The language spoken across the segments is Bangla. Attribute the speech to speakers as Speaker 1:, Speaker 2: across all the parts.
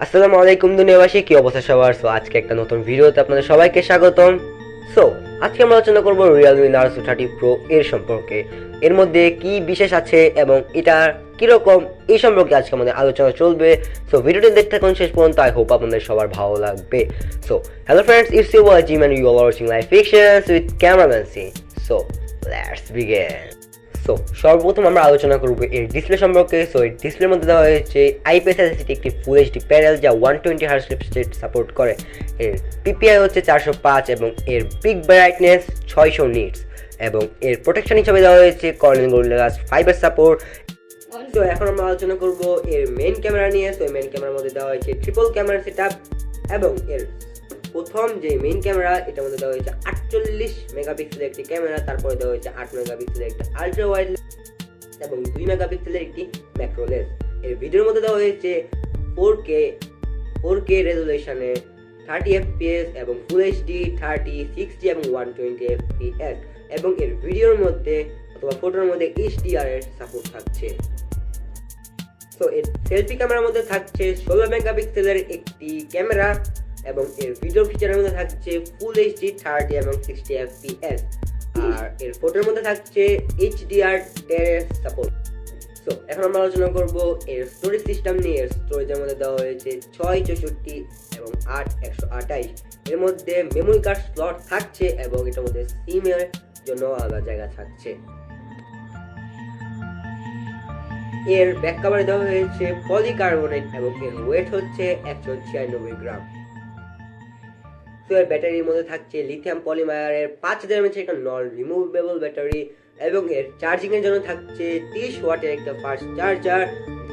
Speaker 1: আসসালামু আলাইকুম দুনিয়াবাসী, কি অবস্থা সবার? সো আজকে একটা নতুন ভিডিওতে আপনাদের সবাইকে স্বাগতম। সো আজকে আমরা আলোচনা করব Realme Narzo 30 Pro এর সম্পর্কে। এর মধ্যে কি বিশেষ আছে এবং এটা কিরকম, এই সম্পর্কে আজকে আমাদের আলোচনা চলবে। সো ভিডিওটি দেখতে থাকুন শেষ পর্যন্ত। আই হোপ আপনাদের সবার ভালো লাগবে। So hello friends, it's your boy Jim and you are watching live fictions with cameraman C. So let's begin. So সর্বপ্রথম আমরা আলোচনা করব এর ডিসপ্লে সম্পর্কে। সো এর ডিসপ্লের মধ্যে দেওয়া হয়েছে আইপিএস এলসিডি একটি ফুল এইচডি প্যানেল যা 120 হার্জ রিফ্রেশ রেট সাপোর্ট করে। এর পিপিআই হচ্ছে 405 এবং এর পিক ব্রাইটনেস 600 নিটস এবং এর প্রোটেকশন হিসেবে দেওয়া হয়েছে কর্নিং গরিলা গ্লাস 5 এর সাপোর্ট। তো এখন আমরা আলোচনা করব এর মেইন ক্যামেরা নিয়ে। তো মেইন ক্যামেরার মধ্যে দেওয়া হয়েছে ট্রিপল ক্যামেরা সেটআপ এবং এর প্রথম যে মেইন ক্যামেরা এটার মধ্যে দেওয়া হয়েছে 48 মেগাপিক্সেলের একটি ক্যামেরা, তারপরে দেওয়া হয়েছে 8 মেগাপিক্সেলের একটা আলট্রা ওয়াইড এবং 2 মেগাপিক্সেলের একটি ম্যাক্রো লেন্স। এর ভিডিওর মধ্যে দেওয়া হয়েছে 4K রেজোলিউশনে 30 fps এবং ফুল এইচডি 30, 60 এবং 120 fps এবং এর ভিডিওর মধ্যে অথবা ফটোর মধ্যে HDR এর সাপোর্ট থাকছে। তো এর সেলফি ক্যামেরার মধ্যে থাকছে 16 মেগাপিক্সেলের একটি ক্যামেরা এবং এর ভিডিও ফিচারের মধ্যে থাকছে ফুল এইচডি 30 এবং 60 fps আর এর ফটোর মধ্যে থাকছে HDR 10 এর সাপোর্ট। সো এখন আমরা আলোচনা করব এর স্টোরেজ সিস্টেম নিয়ে। এর স্টোরেজের মধ্যে দেওয়া হয়েছে 664 এবং 8 128। এর মধ্যে মেমোরি কার্ড স্লট থাকছে এবং এটার মধ্যে সিম এর জন্য আলাদা জায়গা থাকছে। এর ব্যাক কভারে দেওয়া হয়েছে পলিকার্বনেট এবং এর ওয়েট হচ্ছে 196 গ্রাম। তো এর ব্যাটারির মধ্যে থাকছে লিথিয়াম পলিমারের 5000 mAh একটা নন রিমুভেবল ব্যাটারি এবং এর চার্জিং এর জন্য থাকছে 30 ওয়াটের একটা ফাস্ট চার্জার,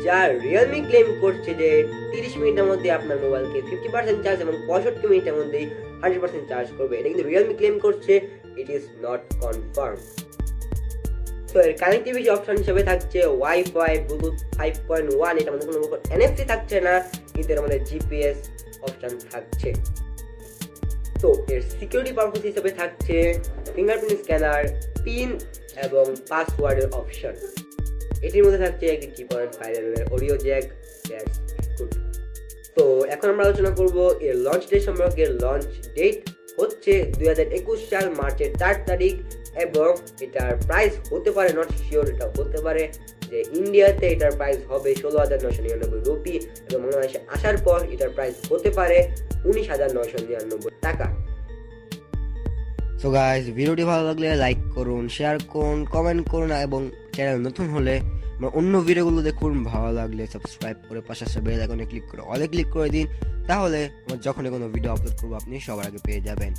Speaker 1: যা রিয়েলমি ক্লেম করছে যে 30 মিনিটের মধ্যে আপনার মোবাইলকে 50% চার্জ এবং 65 মিনিটের মধ্যে 100% চার্জ করবে। এটা কিন্তু রিয়েলমি ক্লেম করছে, ইট ইজ নট কনফার্ম। তো এর কানেক্টিভিটি অপশন হিসেবে থাকছে ওয়াইফাই, ব্লুটুথ 5.1, এটার মধ্যে কোনো NFC থাকছে না, কিন্তু এর মধ্যে জিপিএস অপশন থাকছে। তো এর সিকিউরিটি পারপাস হিসেবে থাকছে ফিঙ্গারপ্রিন্ট স্ক্যানার, পিন এবং পাসওয়ার্ডের অপশন। এটির মধ্যে থাকছে একটি 3.5 mm অডিও জ্যাক। তো এখন আমরা আলোচনা করব এর লঞ্চ ডেট সম্পর্কে। লঞ্চ ডেট হচ্ছে 2021 সাল মার্চের 4 তারিখ এবং এটার প্রাইস হতে পারে, নট শিওর, এটা হতে পারে যে ইন্ডিয়াতে এটার প্রাইস হবে 16,999 রুপি এবং বাংলাদেশে আসার পর এটার প্রাইস হতে পারে 19,999 টাকা। সো গাইস, ভিডিওটি ভালো লাগলে লাইক করুন, শেয়ার করুন, কমেন্ট করুন এবং চ্যানেল নতুন হলে অন্য ভিডিওগুলো দেখুন। ভালো লাগলে সাবস্ক্রাইব করে পাশে আসা বেল আইকনে ক্লিক করে অলে ক্লিক করে দিন, তাহলে আমার যখনই কোনো ভিডিও আপলোড করবো আপনি সবার আগে পেয়ে যাবেন।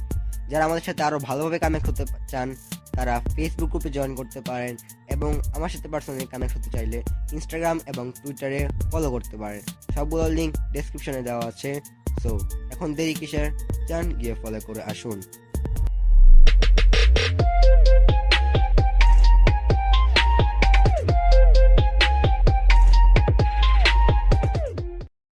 Speaker 1: যারা আমাদের সাথে আরও ভালোভাবে কানেক্ট হতে চান তারা ফেসবুক গ্রুপে জয়েন করতে পারেন এবং আমার সাথে পার্সোনালি কানেক্ট হতে চাইলে ইনস্টাগ্রাম এবং টুইটারে ফলো করতে পারেন। সবগুলো লিঙ্ক ডেসক্রিপশনে দেওয়া আছে। সো এখন দেরি কিসের, যান গিয়ে ফলো করে আসুন।